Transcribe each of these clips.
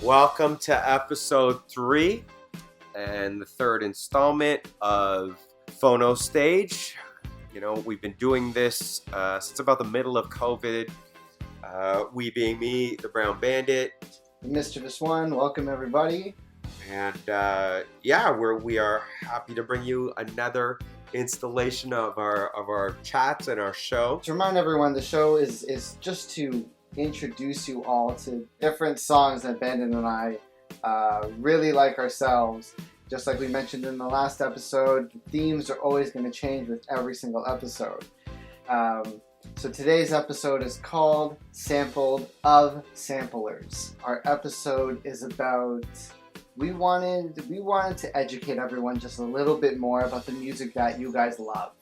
Welcome to episode 3 and the third installment of Phono Stage. You know, we've been doing this since about the middle of COVID. We being me, the Brown Bandit. The Mischievous One, welcome everybody. And we are happy to bring you another installation of our chats and our show. To remind everyone, the show is just to introduce you all to different songs that Bandit and I really like ourselves. Just like we mentioned in the last episode, the themes are always going to change with every single episode. So today's episode is called Sampled of Samplers. Our episode is about, we wanted to educate everyone just a little bit more about the music that you guys love.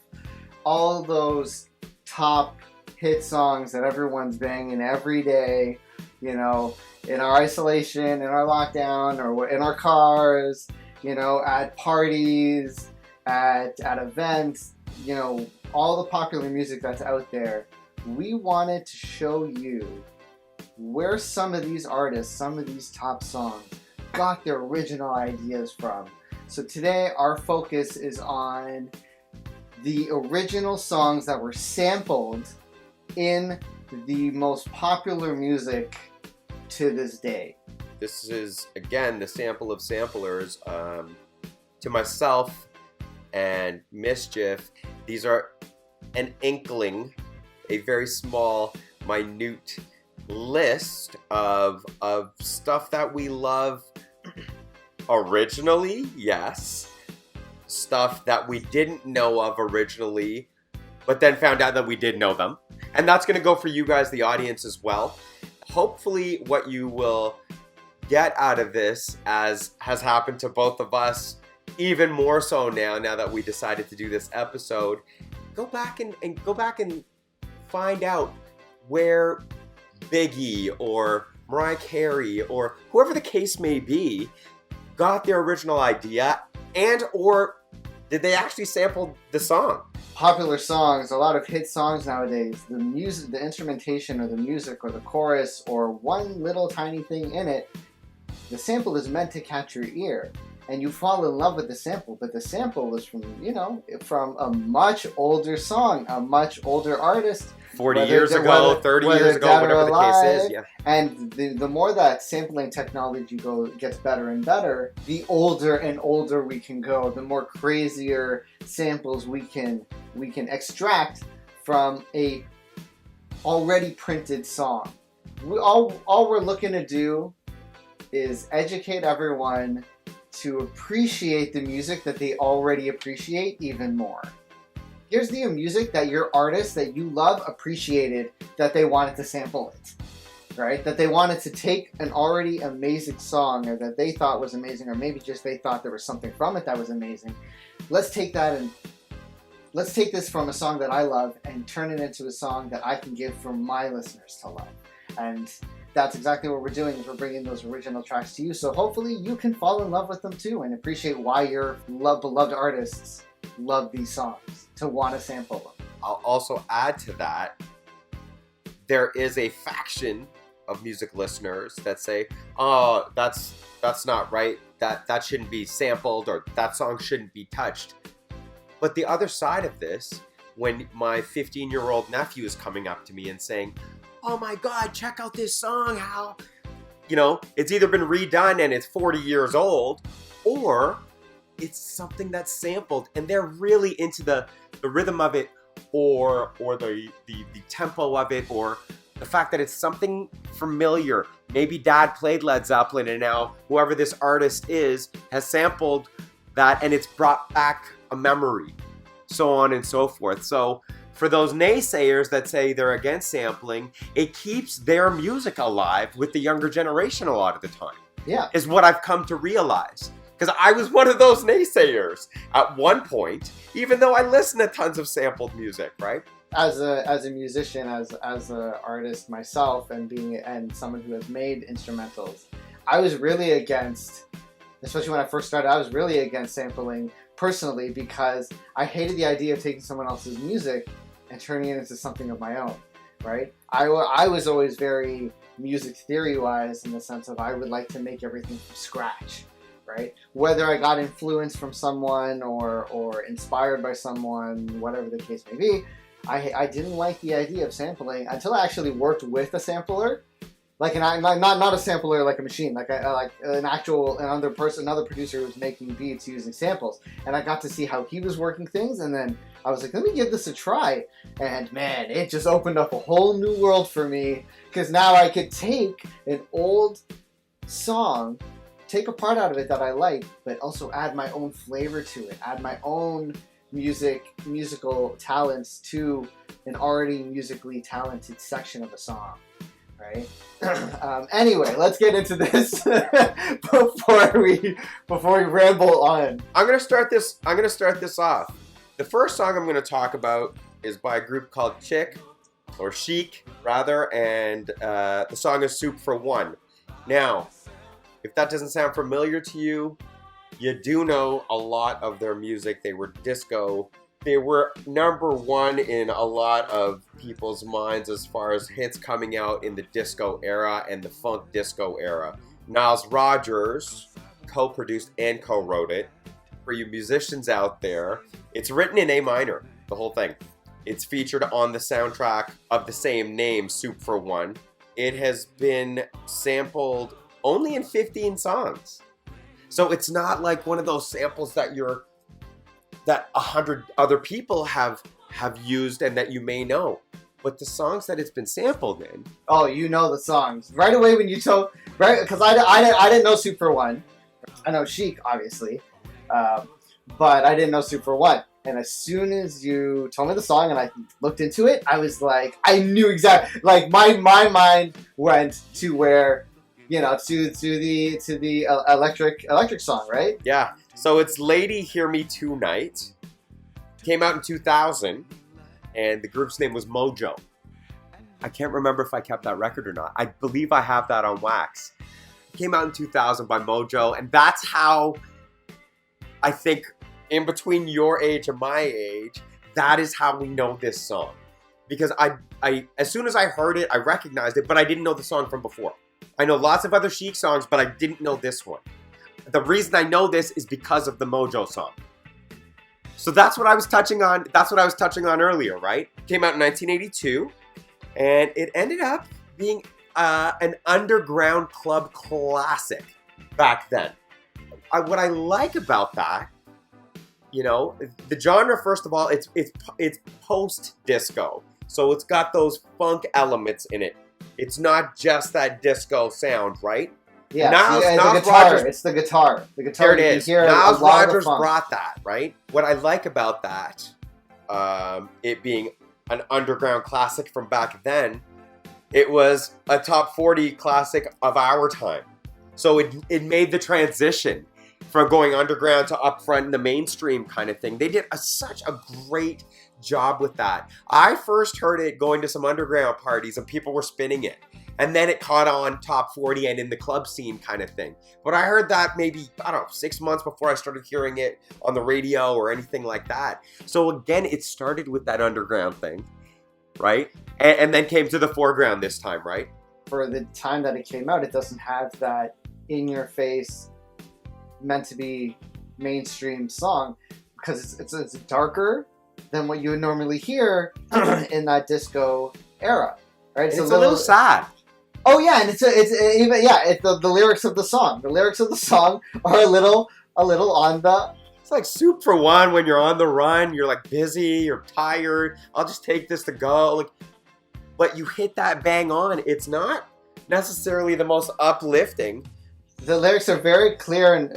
All those top hit songs that everyone's banging every day, you know, in our isolation, in our lockdown, or in our cars, you know, at parties, at events, you know, all the popular music that's out there. We wanted to show you where some of these artists, some of these top songs got their original ideas from. So today our focus is on the original songs that were sampled in the most popular music to this day. This is, again, the sample of samplers. To myself and Mischief, these are an inkling, a very small, minute list of stuff that we love originally, yes. Stuff that we didn't know of originally, but then found out that we did know them. And that's going to go for you guys, the audience, as well. Hopefully what you will get out of this, as has happened to both of us, even more so now that we decided to do this episode, go back and find out where Biggie or Mariah Carey or whoever the case may be got their original idea, and or did they actually sample the song? Popular songs, a lot of hit songs nowadays, the music, the instrumentation or the music or the chorus or one little tiny thing in it, the sample is meant to catch your ear and you fall in love with the sample, but the sample was from a much older song, a much older artist. 40 years ago, 30 years ago, whatever the case is. Yeah. And the more that sampling technology gets better and better, the older and older we can go, the more crazier samples we can extract from a already printed song. All we're looking to do is educate everyone to appreciate the music that they already appreciate even more. Here's the music that your artist that you love appreciated, that they wanted to sample it, right? That they wanted to take an already amazing song, or that they thought was amazing, or maybe just they thought there was something from it that was amazing. Let's take this from a song that I love and turn it into a song that I can give for my listeners to love. And that's exactly what we're doing, is we're bringing those original tracks to you. So hopefully you can fall in love with them too and appreciate why your beloved artists love these songs, to want to sample them. I'll also add to that, there is a faction of music listeners that say, oh, that's not right, that shouldn't be sampled, or that song shouldn't be touched. But the other side of this, when my 15-year-old nephew is coming up to me and saying, oh my God, check out this song, how, you know, it's either been redone and it's 40 years old, or it's something that's sampled and they're really into the rhythm of it, or the tempo of it, or the fact that it's something familiar. Maybe dad played Led Zeppelin and now whoever this artist is has sampled that and it's brought back a memory, so on and so forth. So for those naysayers that say they're against sampling, it keeps their music alive with the younger generation a lot of the time. Yeah. Is what I've come to realize. Because I was one of those naysayers at one point, even though I listen to tons of sampled music, right? As a musician, as an artist myself, and someone who has made instrumentals, I was really against, especially when I first started, I was really against sampling personally, because I hated the idea of taking someone else's music and turning it into something of my own. right? I was always very music theory wise in the sense of I would like to make everything from scratch, right? Whether I got influence from someone or inspired by someone, whatever the case may be, I didn't like the idea of sampling until I actually worked with a sampler, like not a sampler like a machine, like another producer who was making beats using samples, and I got to see how he was working things, and then I was like, let me give this a try, and man, it just opened up a whole new world for me, because now I could take an old song, take a part out of it that I like, but also add my own flavor to it, add my own musical talents to an already musically talented section of a song, right? Anyway, let's get into this before we ramble on. I'm gonna start this off. The first song I'm gonna talk about is by a group called Chic, or Chic rather, and the song is Soup for One. Now, if that doesn't sound familiar to you, you do know a lot of their music. They were disco. They were number one in a lot of people's minds as far as hits coming out in the disco era and the funk disco era. Niles Rodgers co-produced and co-wrote it. For you musicians out there, it's written in A minor, the whole thing. It's featured on the soundtrack of the same name, Soup for One. It has been sampled only in 15 songs. So it's not like one of those samples that 100 other people have used and that you may know. But the songs that it's been sampled in. Oh, you know the songs right away when you told, right? Because I didn't know Soup for One. I know Chic, obviously, but I didn't know Soup for One. And as soon as you told me the song and I looked into it, I was like, I knew exactly. Like my mind went to where, you know, to the electric song, right? Yeah. So it's Lady Hear Me Tonight. Came out in 2000, and the group's name was Mojo. I can't remember if I kept that record or not. I believe I have that on wax. It came out in 2000 by Mojo, and that's how I think in between your age and my age, that is how we know this song. Because I as soon as I heard it, I recognized it, but I didn't know the song from before. I know lots of other Chic songs, but I didn't know this one. The reason I know this is because of the Mojo song. So that's what I was touching on. That's what I was touching on earlier, right? Came out in 1982, and it ended up being an underground club classic back then. What I like about that, you know, the genre. First of all, it's post disco, so it's got those funk elements in it. It's not just that disco sound, right? Yeah, Niles the guitar. Rodgers, it's the guitar. The guitar. Here it is. Niles Rodgers brought that, right? What I like about that, it being an underground classic from back then, it was a top 40 classic of our time. So it made the transition from going underground to up front in the mainstream kind of thing. They did such a great job with that. I first heard it going to some underground parties and people were spinning it. And then it caught on top 40 and in the club scene kind of thing. But I heard that maybe, 6 months before I started hearing it on the radio or anything like that. So again, it started with that underground thing, right? And then came to the foreground this time, right? For the time that it came out, it doesn't have that in-your-face, meant to be mainstream song because it's darker than what you would normally hear in that disco era, right? It's a little sad. Oh yeah, and it's the lyrics of the song. The lyrics of the song are a little on the. It's like Soup for One when you're on the run, you're like busy, you're tired. I'll just take this to go. Like, but you hit that bang on. It's not necessarily the most uplifting. The lyrics are very clear and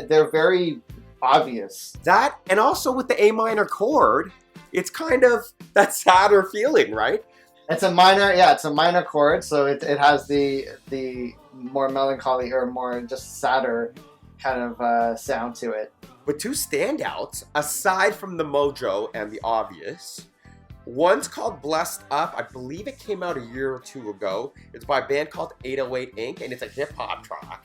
they're very obvious. That, and also with the A minor chord, it's kind of that sadder feeling, right? It's a minor chord, so it has the more melancholy or more just sadder kind of sound to it. But two standouts, aside from the Mojo and the obvious, one's called Blessed Up. I believe it came out a year or two ago. It's by a band called 808 Inc., and it's a hip-hop track.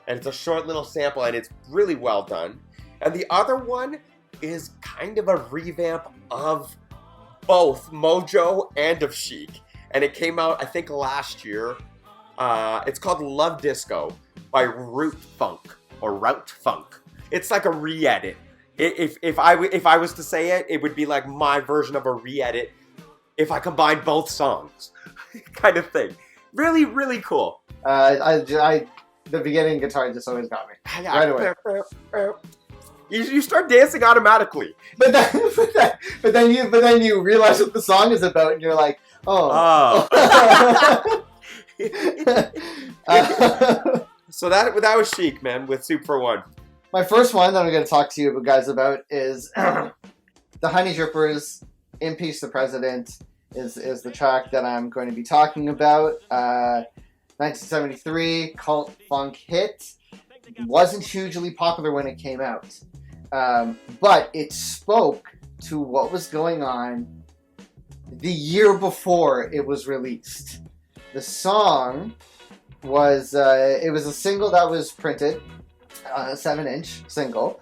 And it's a short little sample, and it's really well done. And the other one is kind of a revamp of both Mojo and of Chic. and it came out, I think, last year. It's called Love Disco by Root Funk. It's like a re-edit. If I was to say it, it would be like my version of a re-edit if I combined both songs, kind of thing. Really, really cool. The beginning guitar just always got me right away. You start dancing automatically. But then you realize what the song is about, and you're like, oh. So that was Chic, man, with Soup for One. My first one that I'm going to talk to you guys about is the Honey Drippers, Impeach the President, is the track that I'm going to be talking about. 1973, cult funk hit. Wasn't hugely popular when it came out. But it spoke to what was going on the year before it was released. The song was, it was a single that was printed, a 7-inch single.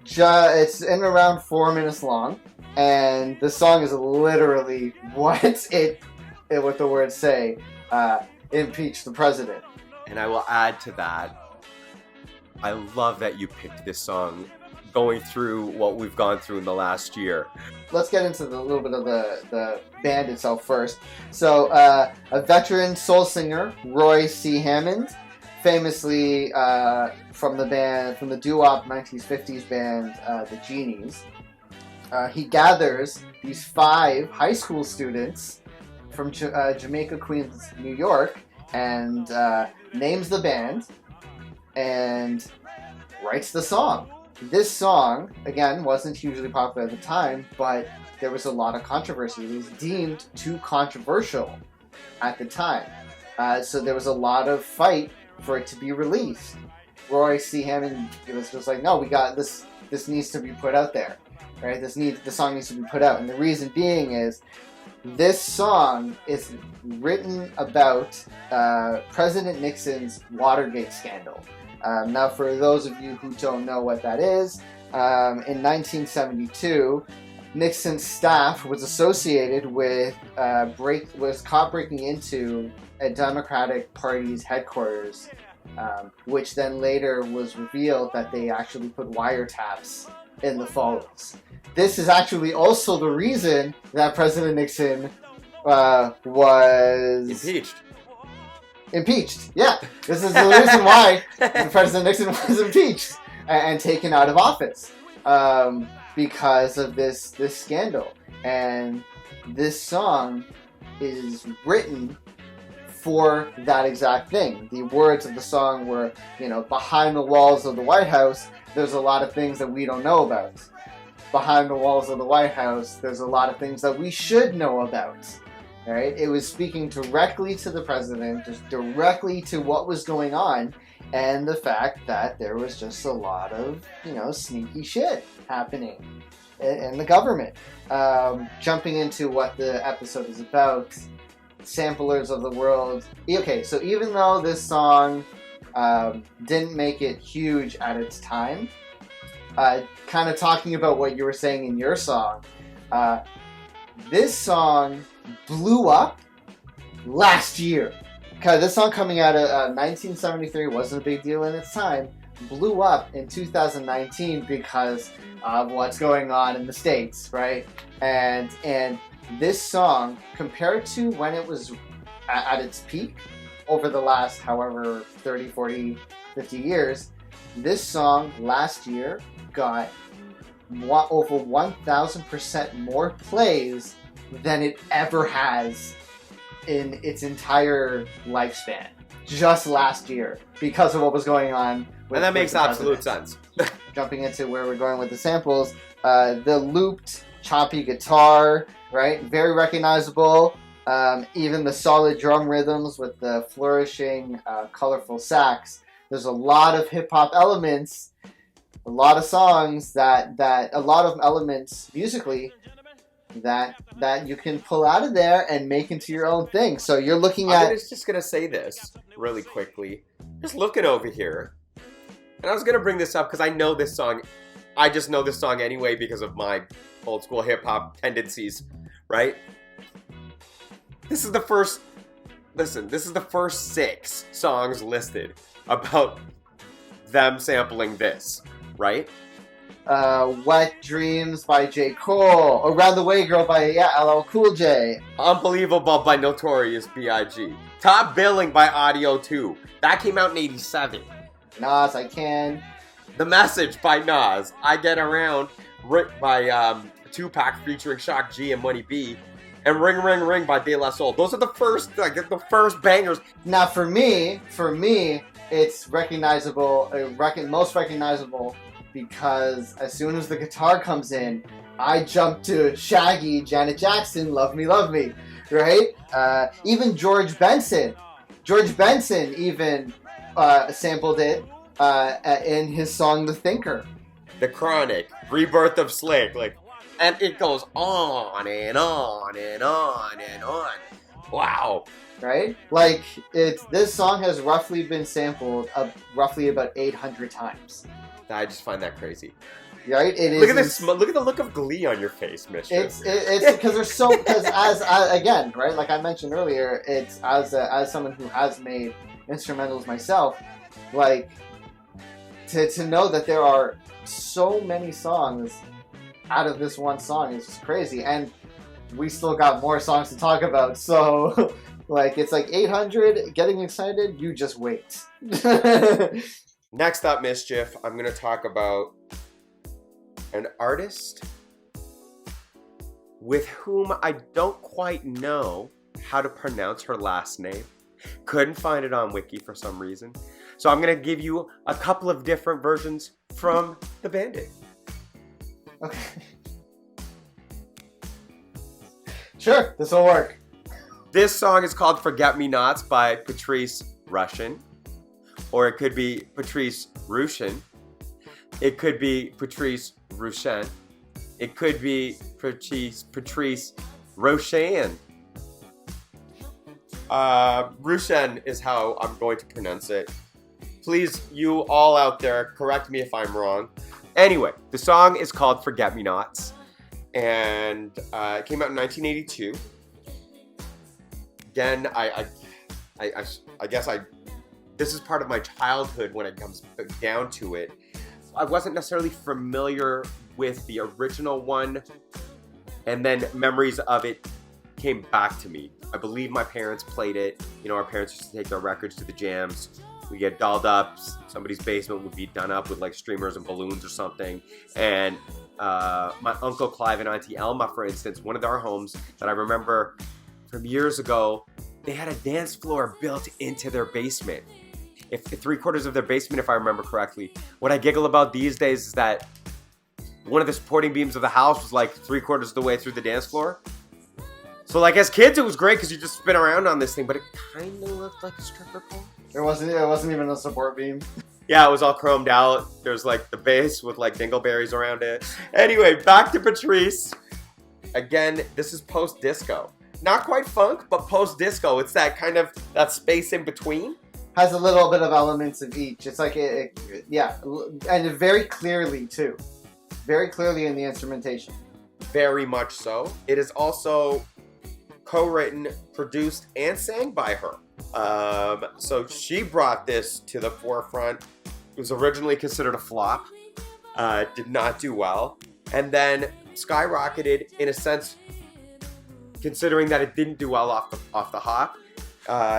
It's in around 4 minutes long, and the song is literally what the words say, impeach the president. And I will add to that, I love that you picked this song going through what we've gone through in the last year. Let's get into a little bit of the band itself first. So, a veteran soul singer, Roy C. Hammond, famously from the doo-wop 1950s band, the Genies. He gathers these 5 high school students from Jamaica, Queens, New York, and names the band and writes the song. This song, again, wasn't hugely popular at the time, but there was a lot of controversy. It was deemed too controversial at the time. So there was a lot of fight for it to be released. Roy C. Hammond was just like, no, we got this. This needs to be put out there, right? The song needs to be put out. And the reason being is this song is written about President Nixon's Watergate scandal. Now, for those of you who don't know what that is, in 1972, Nixon's staff was associated with was caught breaking into a Democratic Party's headquarters, which then later was revealed that they actually put wiretaps in the phones. This is actually also the reason that President Nixon was Impeached. Yeah, this is the reason why President Nixon was impeached and taken out of office, because of this scandal. And this song is written for that exact thing. The words of the song were, behind the walls of the White House, there's a lot of things that we don't know about. Behind the walls of the White House, there's a lot of things that we should know about. Right? It was speaking directly to the president, just directly to what was going on, and the fact that there was just a lot of, sneaky shit happening in the government. Jumping into what the episode is about, samplers of the world. Okay, so even though this song didn't make it huge at its time, kind of talking about what you were saying in your song, this song blew up last year. Okay, this song coming out of 1973 wasn't a big deal in its time. Blew up in 2019 because of what's going on in the States, right? And this song, compared to when it was at its peak over the last however 30, 40, 50 years, this song last year got over 1,000% more plays than it ever has in its entire lifespan. Just last year, because of what was going on. And that makes absolute sense. Jumping into where we're going with the samples, the looped, choppy guitar, right? Very recognizable. Even the solid drum rhythms with the flourishing, colorful sax. There's a lot of hip-hop elements, a lot of songs a lot of elements musically that you can pull out of there and make into your own thing. So you're looking at... I was just going to say this really quickly. Just looking over here. And I was going to bring this up because I know this song. I just know this song anyway because of my old school hip hop tendencies, right? This is the first. Listen, this is the first 6 songs listed about them sampling this, right? Wet Dreams by J. Cole. Around the Way Girl by LL Cool J. Unbelievable by Notorious B.I.G. Top Billing by Audio 2. That came out in 87. Nas, I Can. The Message by Nas. I Get Around by Tupac featuring Shock G and Money B. And Ring Ring Ring by De La Soul. Those are the first bangers. Now for me, it's recognizable, most recognizable because as soon as the guitar comes in, I jump to Shaggy, Janet Jackson, Love Me, Love Me, right? Even George Benson even sampled it in his song The Thinker. The Chronic, Rebirth of Slick, and it goes on and on and on and on. Wow. Right? This song has roughly been sampled roughly about 800 times. I just find that crazy. Right? Look at this. Look at the look of glee on your face, Mischief. It's because there's so as again, right? Like I mentioned earlier, it's as someone who has made instrumentals myself, to know that there are so many songs out of this one song is just crazy, and we still got more songs to talk about. So, it's 800. Getting excited, you just wait. Next up, Mischief, I'm going to talk about an artist with whom I don't quite know how to pronounce her last name. Couldn't find it on Wiki for some reason. So I'm going to give you a couple of different versions from the Bandit. Okay. Sure, this will work. This song is called Forget Me Nots by Patrice Rushen. Or it could be Patrice Rushen. It could be Patrice Rushen. It could be Patrice Rushen. Rushen is how I'm going to pronounce it. Please, you all out there, correct me if I'm wrong. Anyway, the song is called Forget Me Nots. And it came out in 1982. Again, I guess this is part of my childhood when it comes down to it. I wasn't necessarily familiar with the original one, and then memories of it came back to me. I believe my parents played it. Our parents used to take their records to the jams. We get dolled up. Somebody's basement would be done up with streamers and balloons or something. And my Uncle Clive and Auntie Elma, for instance, one of our homes that I remember from years ago, they had a dance floor built into their basement. If 3/4 of their basement, if I remember correctly. What I giggle about these days is that one of the supporting beams of the house was 3/4 of the way through the dance floor. So as kids, it was great because you just spin around on this thing, but it kind of looked like a stripper pole. It wasn't even a support beam. Yeah, it was all chromed out. There's the base with dingleberries around it. Anyway, back to Patrice. Again, this is post-disco. Not quite funk, but post-disco. It's that kind of, that space in between. Has a little bit of elements of each. It's and very clearly too. Very clearly in the instrumentation. Very much so. It is also co-written, produced, and sang by her. So she brought this to the forefront. It was originally considered a flop. Did not do well. And then skyrocketed in a sense, considering that it didn't do well off the hop.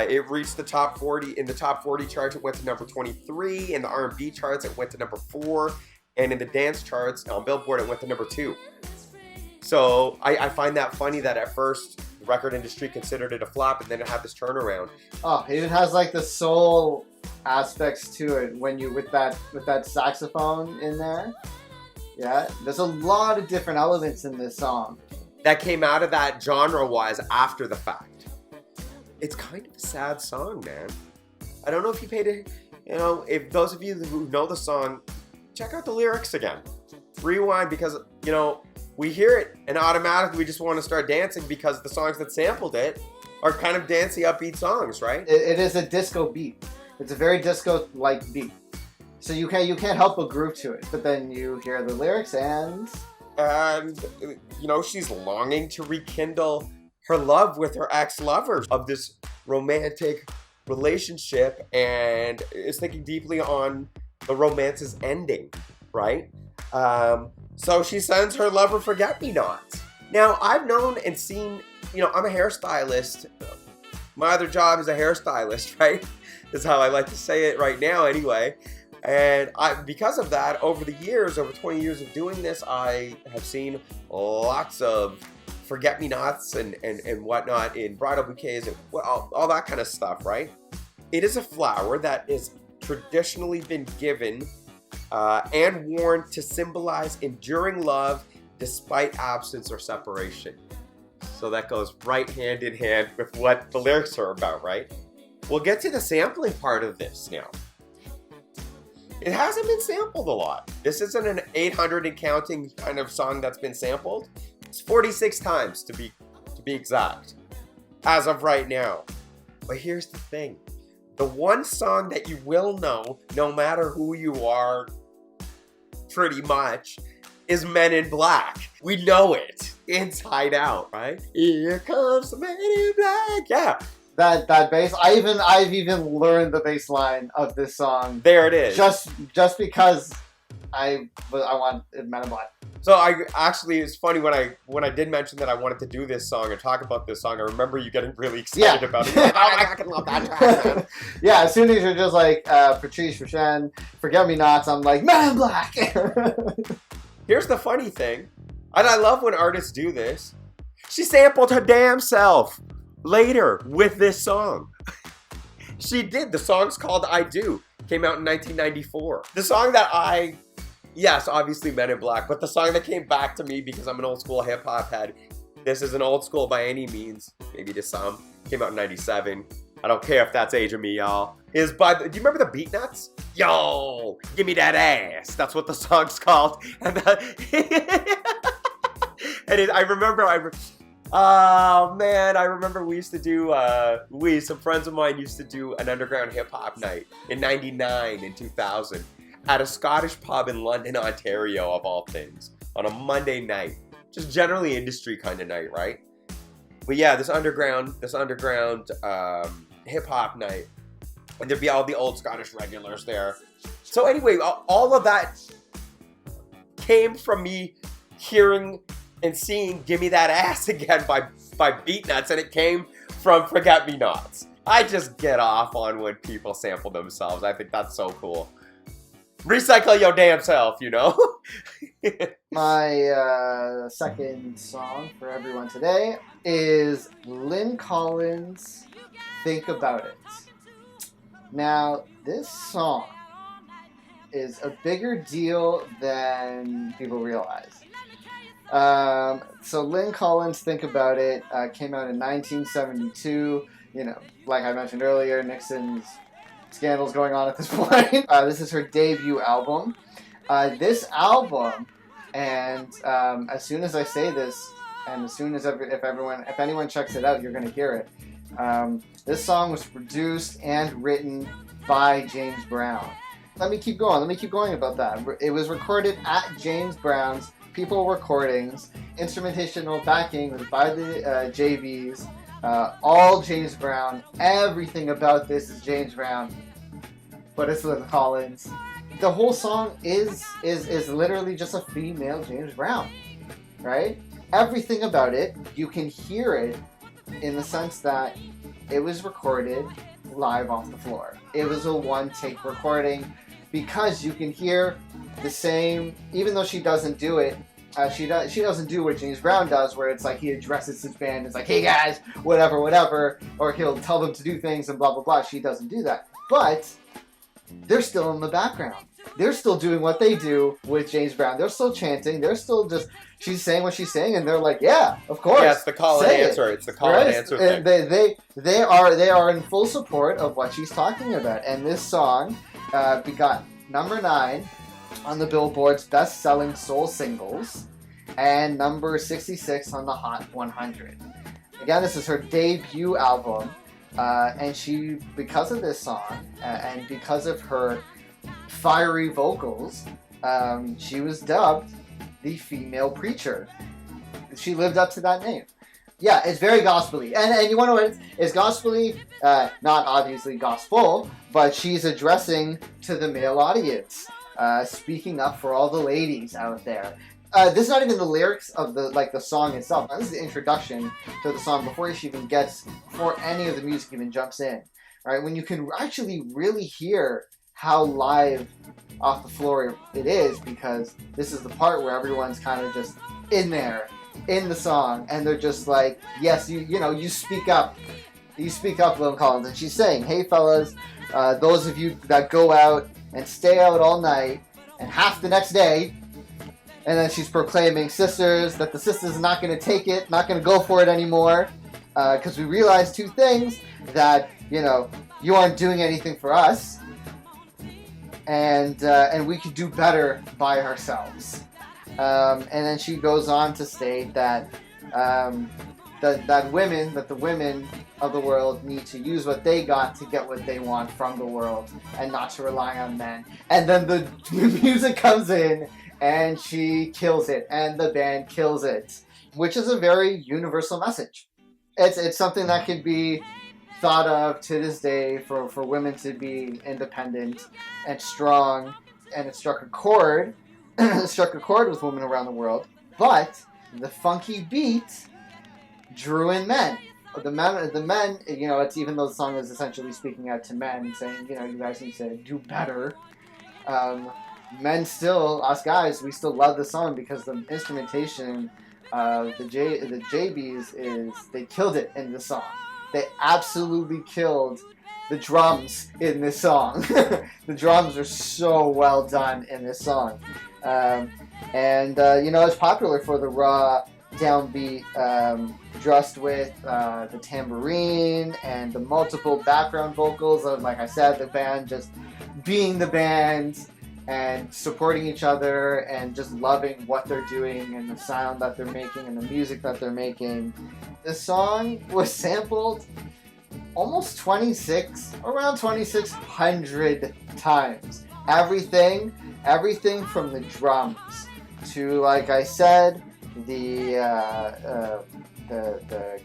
It reached the top 40. In the top 40 charts, it went to number 23. In the R&B charts, it went to number 4. And in the dance charts, on Billboard, it went to number 2. So I find that funny that at first the record industry considered it a flop, and then it had this turnaround. Oh, it even has the soul aspects to it when you with that saxophone in there. Yeah, there's a lot of different elements in this song that came out of that genre-wise after the fact. It's kind of a sad song, man. I don't know if you paid it. If those of you who know the song, check out the lyrics again. Rewind, because we hear it and automatically we just want to start dancing because the songs that sampled it are kind of dancey, upbeat songs, right? It is a disco beat. It's a very disco-like beat. So you can't help but groove to it. But then you hear the lyrics and she's longing to rekindle her love with her ex-lover of this romantic relationship and is thinking deeply on the romance's ending, right? So she sends her lover forget-me-nots. Now, I've known and seen, I'm a hairstylist. My other job is a hairstylist, right? That's how I like to say it right now anyway. And because of that, over the years, over 20 years of doing this, I have seen lots of forget-me-nots and whatnot in bridal bouquets and all that kind of stuff, right? It is a flower that has traditionally been given and worn to symbolize enduring love despite absence or separation. So that goes right hand in hand with what the lyrics are about, right? We'll get to the sampling part of this now. It hasn't been sampled a lot. This isn't an 800 and counting kind of song that's been sampled. It's 46 times to be exact, as of right now. But here's the thing. The one song that you will know, no matter who you are, pretty much, is Men in Black. We know it inside out, right? Here comes the Men in Black. Yeah. That bass, I've even learned the bass line of this song. There it is. Just because I want Men in Black. So it's funny when I did mention that I wanted to do this song and talk about this song. I remember you getting really excited about it. Like, oh my God, I love that track, man. Yeah, as soon as you're just like Patrice, Rushen, Forget Me Nots, I'm like Men in Black. Here's the funny thing, and I love when artists do this. She sampled her damn self later with this song. She did. The song's called I Do. Came out in 1994. The song that yes, obviously Men in Black, but the song that came back to me because I'm an old school hip hop head. This isn't old school by any means, maybe to some. Came out in 97. I don't care if that's age of me, y'all. Do you remember the Beat Nuts? Yo, give me that ass. That's what the song's called. And I remember we used to do, some friends of mine used to do an underground hip hop night in 99 and 2000 at a Scottish pub in London, Ontario, of all things, on a Monday night. Just generally industry kind of night, right? But yeah, this underground hip hop night. And there'd be all the old Scottish regulars there. So anyway, all of that came from me hearing and seeing Gimme That Ass Again by Beat Nuts, and it came from Forget Me Nots. I just get off on when people sample themselves. I think that's so cool. Recycle your damn self, My second song for everyone today is Lynn Collins' Think About It. Now, this song is a bigger deal than people realize. So Lynn Collins' Think About It came out in 1972. Like I mentioned earlier, Nixon's scandals going on at this point. This is her debut album. This album, and as soon as I say this, and as soon as if anyone checks it out, you're going to hear it. This song was produced and written by James Brown. Let me keep going about that. It was recorded at James Brown's People Recordings. Instrumentational backing was by the JVs. All James Brown. Everything about this is James Brown. But it's Lynn Collins. The whole song is literally just a female James Brown. Right? Everything about it, you can hear it in the sense that it was recorded live off the floor. It was a one-take recording because you can hear the same, even though she doesn't do it, she doesn't do what James Brown does, where it's like he addresses his band, it's like, hey guys, whatever, or he'll tell them to do things and blah, blah, blah. She doesn't do that. But they're still in the background. They're still doing what they do with James Brown. They're still chanting. They're still just, she's saying what she's saying, and they're like, yeah, of course. Yeah, it's the call and answer. It's the call and answer thing. They are in full support of what she's talking about. And this song got number 9 on the Billboard's best-selling soul singles and number 66 on the Hot 100. Again, this is her debut album, and she, because of this song and because of her fiery vocals, she was dubbed the female preacher. She lived up to that name. Yeah, it's very gospel-y. And you wonder what it's gospel-y, not obviously gospel, but she's addressing to the male audience, speaking up for all the ladies out there. This is not even the lyrics of the song itself. This is the introduction to the song before any of the music even jumps in. Right? When you can actually really hear how live off the floor it is, because this is the part where everyone's kind of just in there, in the song, and they're just like, yes, you speak up. You speak up, Lil Collins. And she's saying, hey, fellas, those of you that go out and stay out all night and half the next day, and then she's proclaiming sisters, that the sisters are not going to take it, not going to go for it anymore, because we realize two things, that, you aren't doing anything for us, and we could do better by ourselves. And then she goes on to state that the women of the world need to use what they got to get what they want from the world, and not to rely on men. And then the music comes in, and she kills it, and the band kills it, which is a very universal message. It's something that can be thought of to this day for women to be independent and strong, and it struck a chord with women around the world. But the funky beat drew in men. The men, it's, even though the song is essentially speaking out to men, saying, you guys need to do better. Men still, us guys, we still love the song because the instrumentation of the JBs is, they killed it in the song. They absolutely killed the drums in this song. The drums are so well done in this song. It's popular for the raw downbeat, dressed with the tambourine and the multiple background vocals of, like I said, the band just being the band and supporting each other and just loving what they're doing and the sound that they're making and the music that they're making. The song was sampled almost around 2,600 times. Everything from the drums to, like I said, the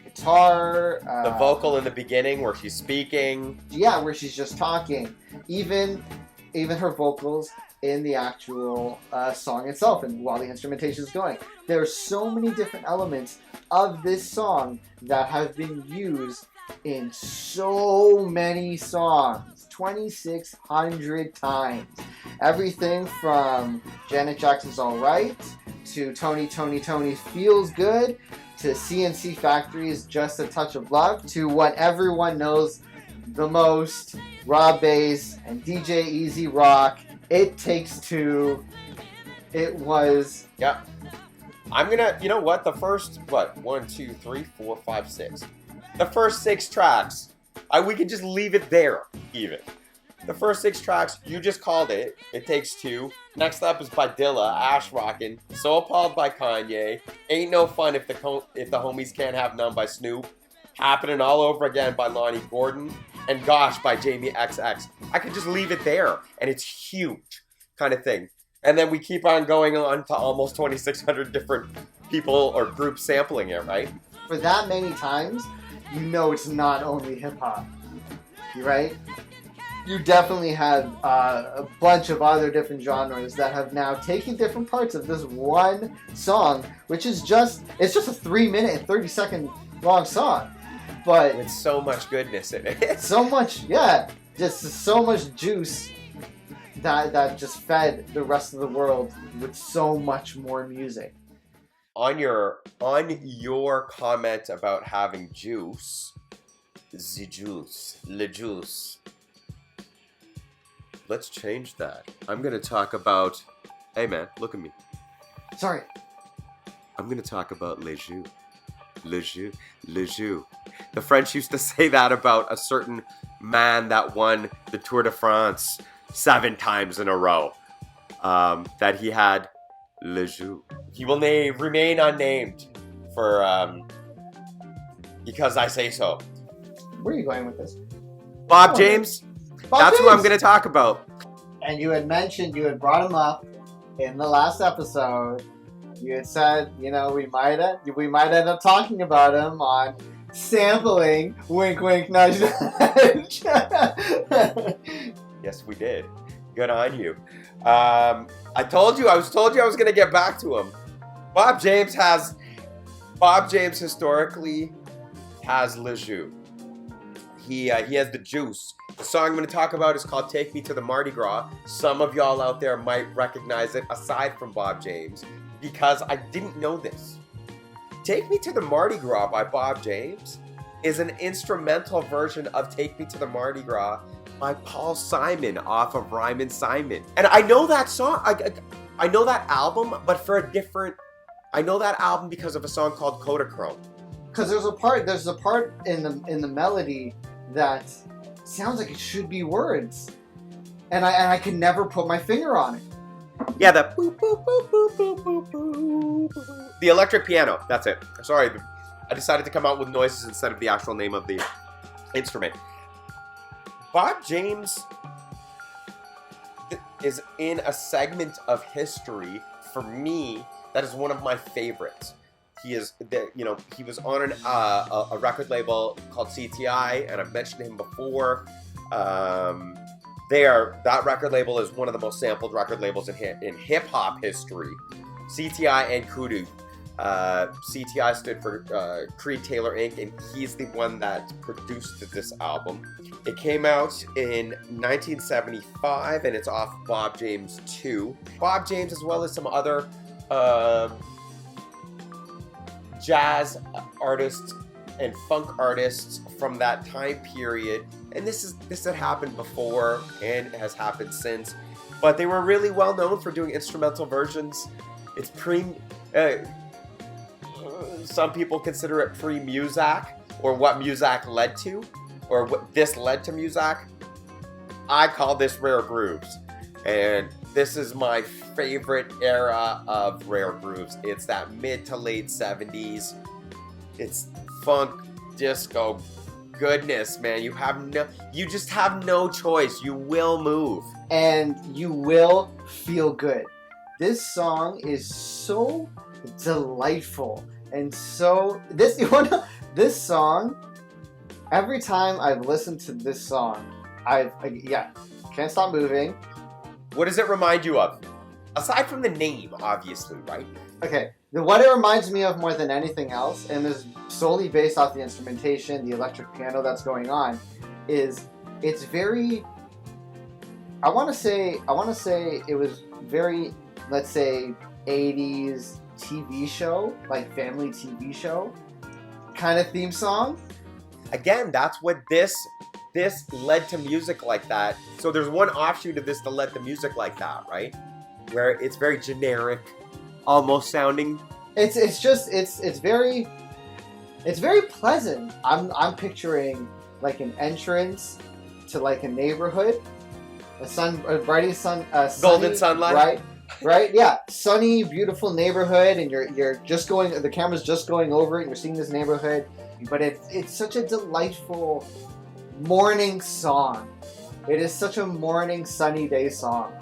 guitar, the vocal in the beginning where she's speaking. Yeah, where she's just talking. Even her vocals in the actual song itself, and while the instrumentation is going. There are so many different elements of this song that have been used in so many songs, 2,600 times. Everything from Janet Jackson's Alright, to Tony Feels Good, to CNC Factory's Just a Touch of Love, to what everyone knows the most, Rob Bass and DJ Easy Rock, It Takes Two. It was... Yeah. I'm gonna, you know what, the first, 1, 2, 3, 4, 5, 6. The first 6 tracks, we could just leave it there, even. The first 6 tracks, you just called it, It Takes Two. Next up is by Dilla, Ash Rockin', So Appalled by Kanye, Ain't No Fun If the Homies Can't Have None by Snoop, Happening All Over Again by Lonnie Gordon, and Gosh by Jamie XX. I could just leave it there, and it's huge, kind of thing. And then we keep on going on to almost 2,600 different people or groups sampling it, right? For that many times, it's not only hip-hop, right? You definitely have a bunch of other different genres that have now taken different parts of this one song, which is it's just a 3-minute and 30-second long song. But with so much goodness in it. So much, yeah. Just so much juice that just fed the rest of the world with so much more music. On your comment about having juice, le juice. Let's change that. I'm gonna talk about. Hey man, look at me. Sorry. I'm gonna talk about le jus. Le jus. Le jus. The French used to say that about a certain man that won the Tour de France 7 times in a row. That he had le jus. He will remain unnamed for because I say so. Where are you going with this? Bob James. That's who I'm going to talk about. And you had brought him up in the last episode You had said, you know, we might end up talking about him on sampling. Wink, wink, nudge, nudge. Yes, we did. Good on you. I told you I was going to get back to him. Bob James historically has le jus. He has the juice. The song I'm going to talk about is called Take Me to the Mardi Gras. Some of y'all out there might recognize it aside from Bob James, because I didn't know this. Take Me to the Mardi Gras by Bob James is an instrumental version of Take Me to the Mardi Gras by Paul Simon off of Ryman Simon. And I know that song, I know that album, but for a different... I know that album because of a song called Kodachrome. Because there's a part in the melody that sounds like it should be words, and I can never put my finger on it. Yeah, the boop, boop, boop, boop, boop, boop, boop, boop. The electric piano. That's it. Sorry, I decided to come out with noises instead of the actual name of the instrument. Bob James is in a segment of history for me that is one of my favorites. He is, he was on a record label called CTI, and I've mentioned him before. That record label is one of the most sampled record labels in hip hop history. CTI and Kudu. CTI stood for Creed Taylor Inc., and he's the one that produced this album. It came out in 1975, and it's off Bob James 2. Bob James, as well as some other jazz artists and funk artists from that time period, and this had happened before and has happened since, but they were really well known for doing instrumental versions. It's some people consider it pre-Muzak, or what Muzak led to, or what this led to Muzak. I call this Rare Grooves, and this is my favorite era of Rare Grooves. It's that mid to late 70s. It's funk, disco, goodness, man. You just have no choice. You will move. And you will feel good. This song is so delightful. And so, this song, every time I've listened to this song, Can't Stop Moving. What does it remind you of? Aside from the name, obviously, right? Okay, what it reminds me of more than anything else, and this is solely based off the instrumentation, the electric piano that's going on, is it's very... I want to say it was very, let's say, 80s TV show, like family TV show kind of theme song. Again, that's what this led to music like that. So there's one offshoot of this that led to music like that, right? Where it's very generic, almost sounding. It's very pleasant. I'm picturing like an entrance to like a neighborhood, golden sunlight, right, yeah, sunny, beautiful neighborhood, and you're just going. The camera's just going over it, and you're seeing this neighborhood, but it's such a delightful morning song. It is such a morning, sunny day song.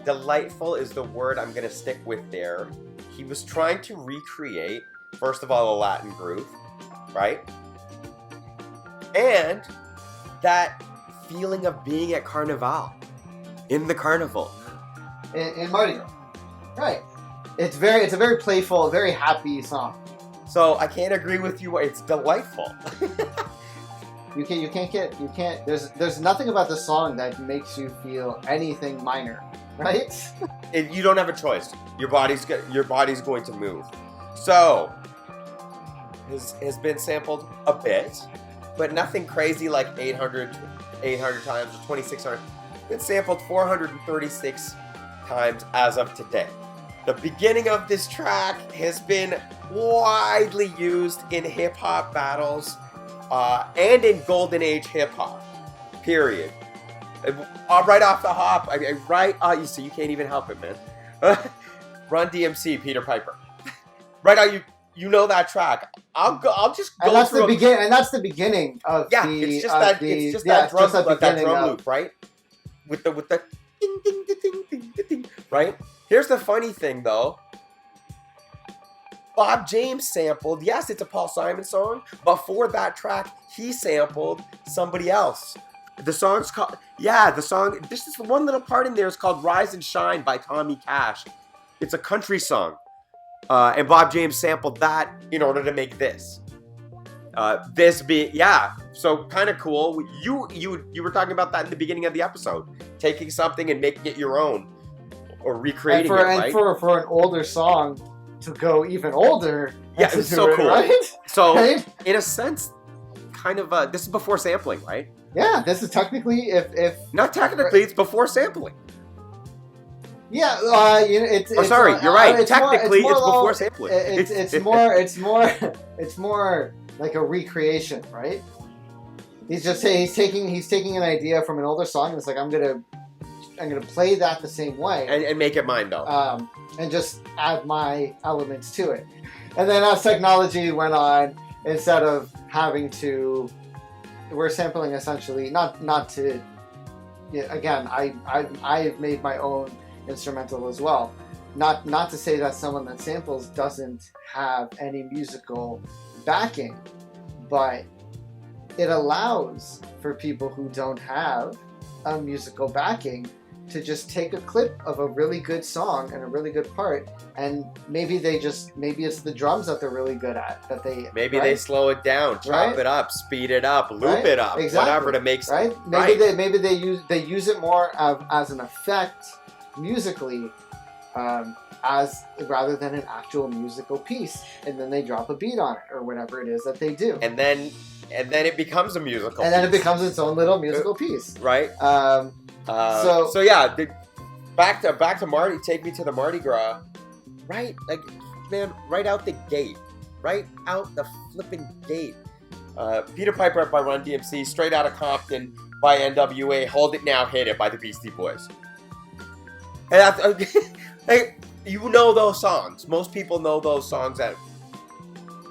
Delightful is the word I'm going to stick with there. He was trying to recreate, first of all, a Latin groove, right? And that feeling of being at Carnival, in the carnival. In Mardi Gras. Right. It's a very playful, very happy song. So I can't agree with you. It's delightful. There's nothing about the song that makes you feel anything minor, right? You don't have a choice. Your body's going to move. So has been sampled a bit, but nothing crazy like 800 times or 2600. It's sampled 436 times as of today. The beginning of this track has been widely used in hip-hop battles and in golden age hip-hop, period. Right off the hop, you see, you can't even help it, man. Run DMC, Peter Piper. Right out, you know that track. I'll just go through. And that's the beginning of it's just that drum loop, right? With the ding ding ding ding ding ding, right? Here's the funny thing though. Bob James sampled, yes, it's a Paul Simon song, but for that track, he sampled somebody else. The song's called, this is one little part in there is called Rise and Shine by Tommy Cash. It's a country song. And Bob James sampled that in order to make this. So kind of cool. You were talking about that in the beginning of the episode. Taking something and making it your own. Or recreating right? And for an older song to go even older. Yeah, it's so cool. Right? So, right? In a sense, kind of, this is before sampling, right? Yeah, this is technically if not technically, it's before sampling. Yeah, it's. You're right. Technically, it's before sampling. It's more like a recreation, right? He's taking an idea from an older song, and it's like I'm gonna play that the same way and make it mine though, and just add my elements to it. And then as technology went on, instead of having to. We're sampling essentially not to. Again, I've made my own instrumental as well. Not to say that someone that samples doesn't have any musical backing, but it allows for people who don't have a musical backing to just take a clip of a really good song and a really good part, and maybe it's the drums that they're really good at, that they slow it down, chop it up, speed it up, loop it up, whatever to make maybe they use it more as an effect musically, as rather than an actual musical piece, and then they drop a beat on it or whatever it is that they do, and then it becomes a musical and then it becomes its own little musical piece, right? Back to Marty. Take me to the Mardi Gras, right? Like, man, right out the gate, right out the flipping gate. Peter Piper by Run DMC, Straight Outta Compton by NWA, Hold It Now, Hit It by the Beastie Boys. And you know those songs. Most people know those songs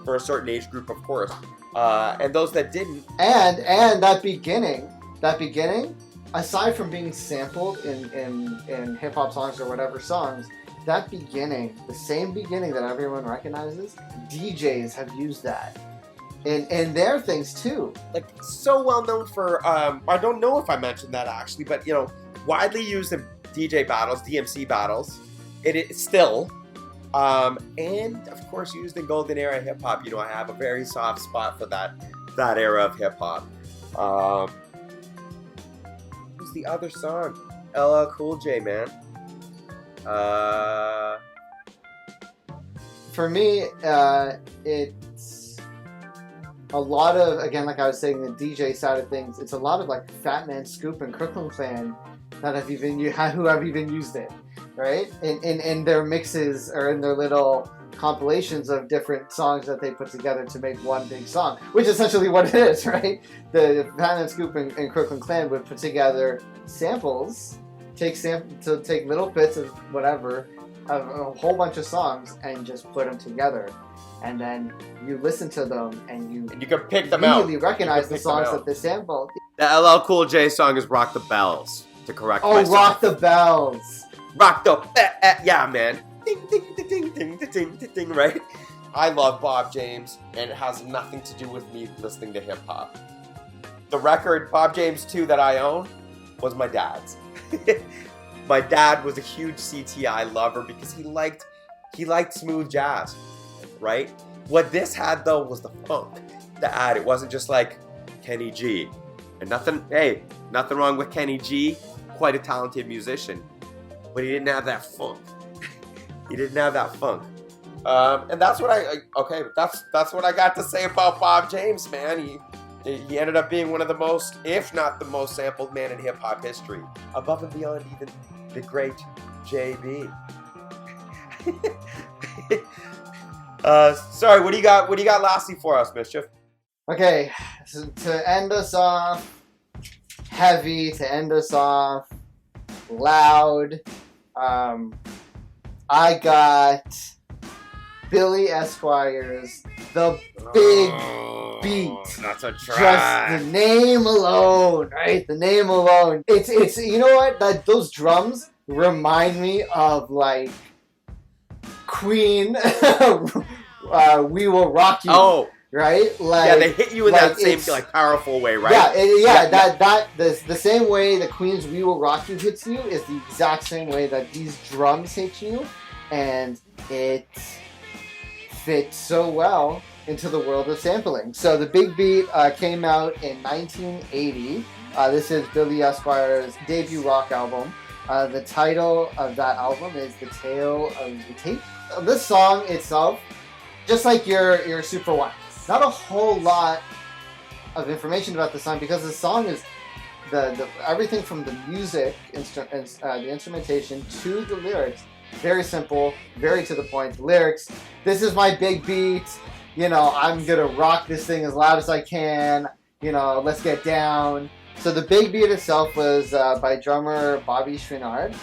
for a certain age group, of course. And those that didn't. And that beginning, aside from being sampled in hip hop songs or whatever songs, that beginning, the same beginning that everyone recognizes, DJs have used that in their things too. Like, so well known for, I don't know if I mentioned that actually, but widely used in DJ battles, DMC battles. It is still, and of course used in golden era hip hop. I have a very soft spot for that era of hip hop. Who's the other song? LL Cool J, man. For me, it's a lot of, again, like I was saying, the DJ side of things. It's a lot of like Fat Man Scoop and Crooklyn Clan who have even used it, right? In their mixes or in their little compilations of different songs that they put together to make one big song, which is essentially what it is, right? The Fat Man Scoop and Crooklyn Clan would put together samples, take little bits of whatever, of a whole bunch of songs, and just put them together. And then you listen to them, and you can pick them out. Immediately recognize the songs that they sampled. The LL Cool J song is "Rock the Bells." To correct myself. Rock the Bells. Rock the yeah, man. Ding ding ding ding ding ding ding ding. Right. I love Bob James, and it has nothing to do with me listening to hip hop. The record Bob James 2 that I own was my dad's. My dad was a huge CTI lover because he liked smooth jazz, right? What this had though was the funk to add. It wasn't just like Kenny G. And nothing wrong with Kenny G, quite a talented musician, but he didn't have that funk. And that's what that's what I got to say about Bob James, man. He ended up being one of the most, if not the most sampled man in hip hop history, above and beyond even the great JB. Sorry, what do you got lastly for us, Mischief? Okay, so to end us off heavy, to end us off loud, I got Billy Esquire's The Big Beat. That's a track. Just the name alone, right? The name alone. It's you know what? Those drums remind me of like Queen "We Will Rock You." Oh, right? Like, yeah, they hit you in that same like powerful way, right? The same way the Queen's "We Will Rock You" hits you is the exact same way that these drums hit you, and it fits so well into the world of sampling. So the Big Beat came out in 1980. This is Billy Esquire's debut rock album. The title of that album is "The Tale of the Tape." This song itself, just like your Super One, not a whole lot of information about the song because the song is the everything from the music, the instrumentation to the lyrics. Very simple, very to the point. The lyrics: "This is my big beat. You know, I'm gonna rock this thing as loud as I can. You know, let's get down." So the Big Beat itself was by drummer Bobby Chouinard,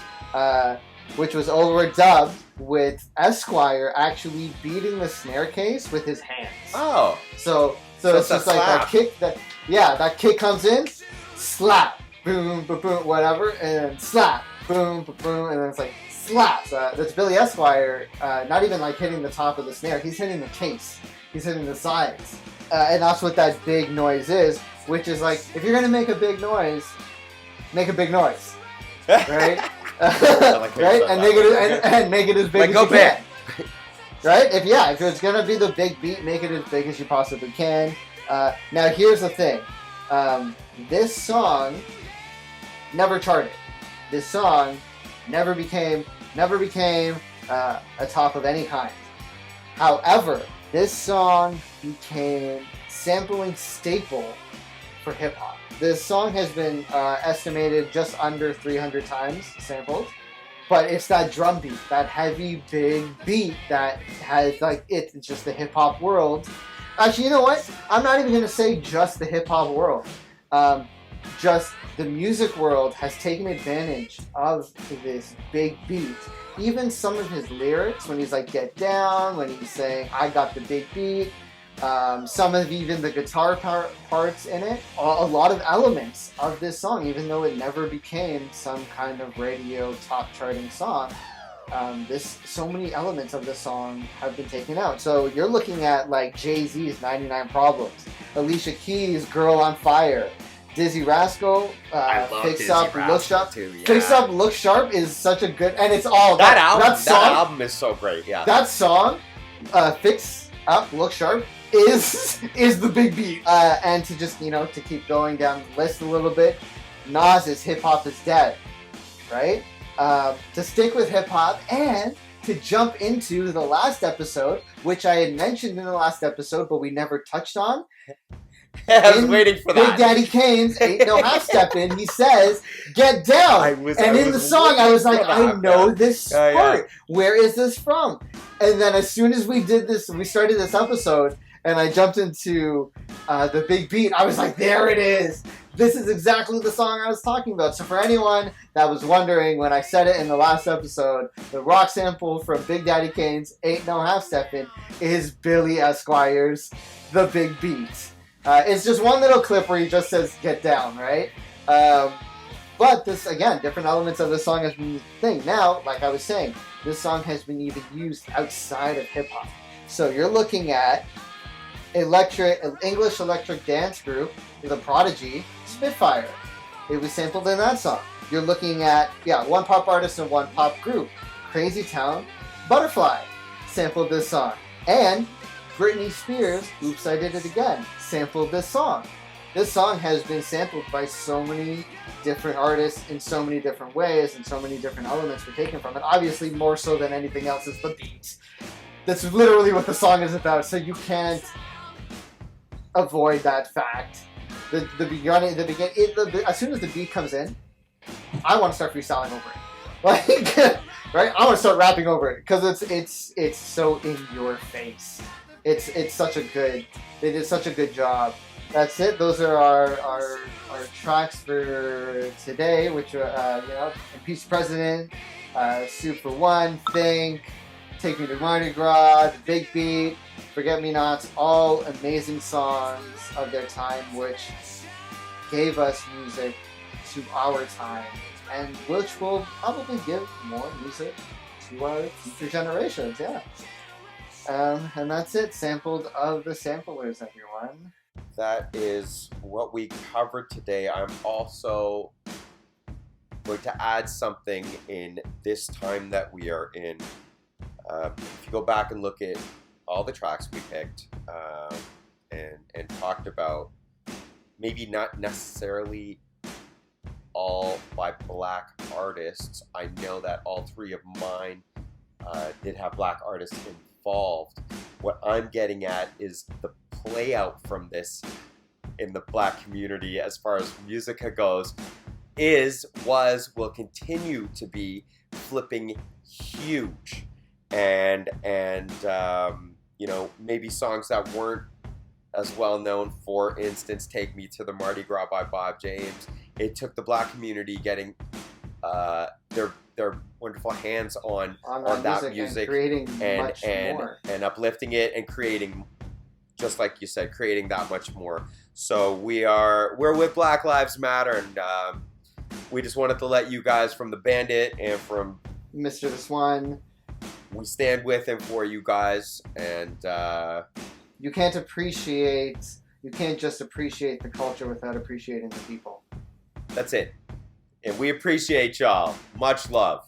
which was overdubbed with Esquire actually beating the snare case with his hands. Oh, so it's just like that kick that kick comes in, slap, boom, boom, boom, whatever, and slap, boom, boom, boom, and then it's like slap. That's Billy Esquire, not even like hitting the top of the snare. He's hitting the case. He's hitting the sides. And that's what that big noise is, which is like, if you're going to make a big noise, make a big noise. Right? Right? And make it as big as you can. Right? If it's going to be the big beat, make it as big as you possibly can. Now, here's the thing. This song never charted. This song never became a top of any kind. However, this song became sampling staple for hip hop. This song has been estimated just under 300 times sampled, but it's that drum beat, that heavy, big beat that has like it's just the hip hop world. Actually, you know what? I'm not even going to say just the hip hop world. Just the music world has taken advantage of this big beat. Even some of his lyrics, when he's like, "Get down," when he's saying, "I got the big beat," some of even the guitar parts in it, a lot of elements of this song, even though it never became some kind of radio top charting song, so many elements of the song have been taken out. So you're looking at like Jay-Z's 99 Problems, Alicia Keys' Girl on Fire, Dizzy Rascal, Fix Up, Look Sharp. Too, yeah. Fix Up, Look Sharp is such a good, and it's all that album is so great. Yeah, that song, Fix Up, Look Sharp, is the big beat. And to just to keep going down the list a little bit, Nas's Hip Hop Is Dead, right? To stick with hip hop and to jump into the last episode, which I had mentioned in the last episode, but we never touched on. I was waiting for that. Big Daddy Kane's Ain't No Half Steppin', he says, "Get down." In the song, I was like, I know this part. Where is this from? And then as soon as we started this episode, and I jumped into the big beat, I was like, there it is. This is exactly the song I was talking about. So for anyone that was wondering when I said it in the last episode, the rock sample from Big Daddy Kane's Ain't No Half Steppin' is Billy Esquire's The Big Beat. It's just one little clip where he just says, "Get down," right? But this, again, different elements of this song has been the thing. Now, like I was saying, this song has been even used outside of hip-hop. So you're looking at English electric dance group, The Prodigy, Spitfire. It was sampled in that song. You're looking at, one pop artist and one pop group, Crazy Town, Butterfly, sampled this song. And Britney Spears, Oops, I Did It Again, sampled this song. This song has been sampled by so many different artists in so many different ways, and so many different elements were taken from it. Obviously, more so than anything else is the beat. That's literally what the song is about, so you can't avoid that fact. As soon as the beat comes in, I want to start freestyling over it. Like, right? I want to start rapping over it because it's so in your face. They did such a good job. That's it. Those are our tracks for today, which are Impeach President, Super One, Think, Take Me to Mardi Gras, The Big Beat, Forget Me Nots, all amazing songs of their time, which gave us music to our time, and which will probably give more music to our future generations. Yeah. And that's it. Sampled of the samplers, everyone. That is what we covered today. I'm also going to add something in this time that we are in. If you go back and look at all the tracks we picked and talked about, maybe not necessarily all by black artists. I know that all three of mine did have black artists involved. What I'm getting at is the play out from this in the black community as far as music goes will continue to be flipping huge, and maybe songs that weren't as well known. For instance, "Take Me to the Mardi Gras" by Bob James. It took the black community getting their wonderful hands on that music and creating much more, and uplifting it and creating, just like you said, creating that much more. So we're with Black Lives Matter, and we just wanted to let you guys from the Bandit and from Mr. The Swan, we stand with and for you guys, and you can't just appreciate the culture without appreciating the people. That's it. And we appreciate y'all. Much love.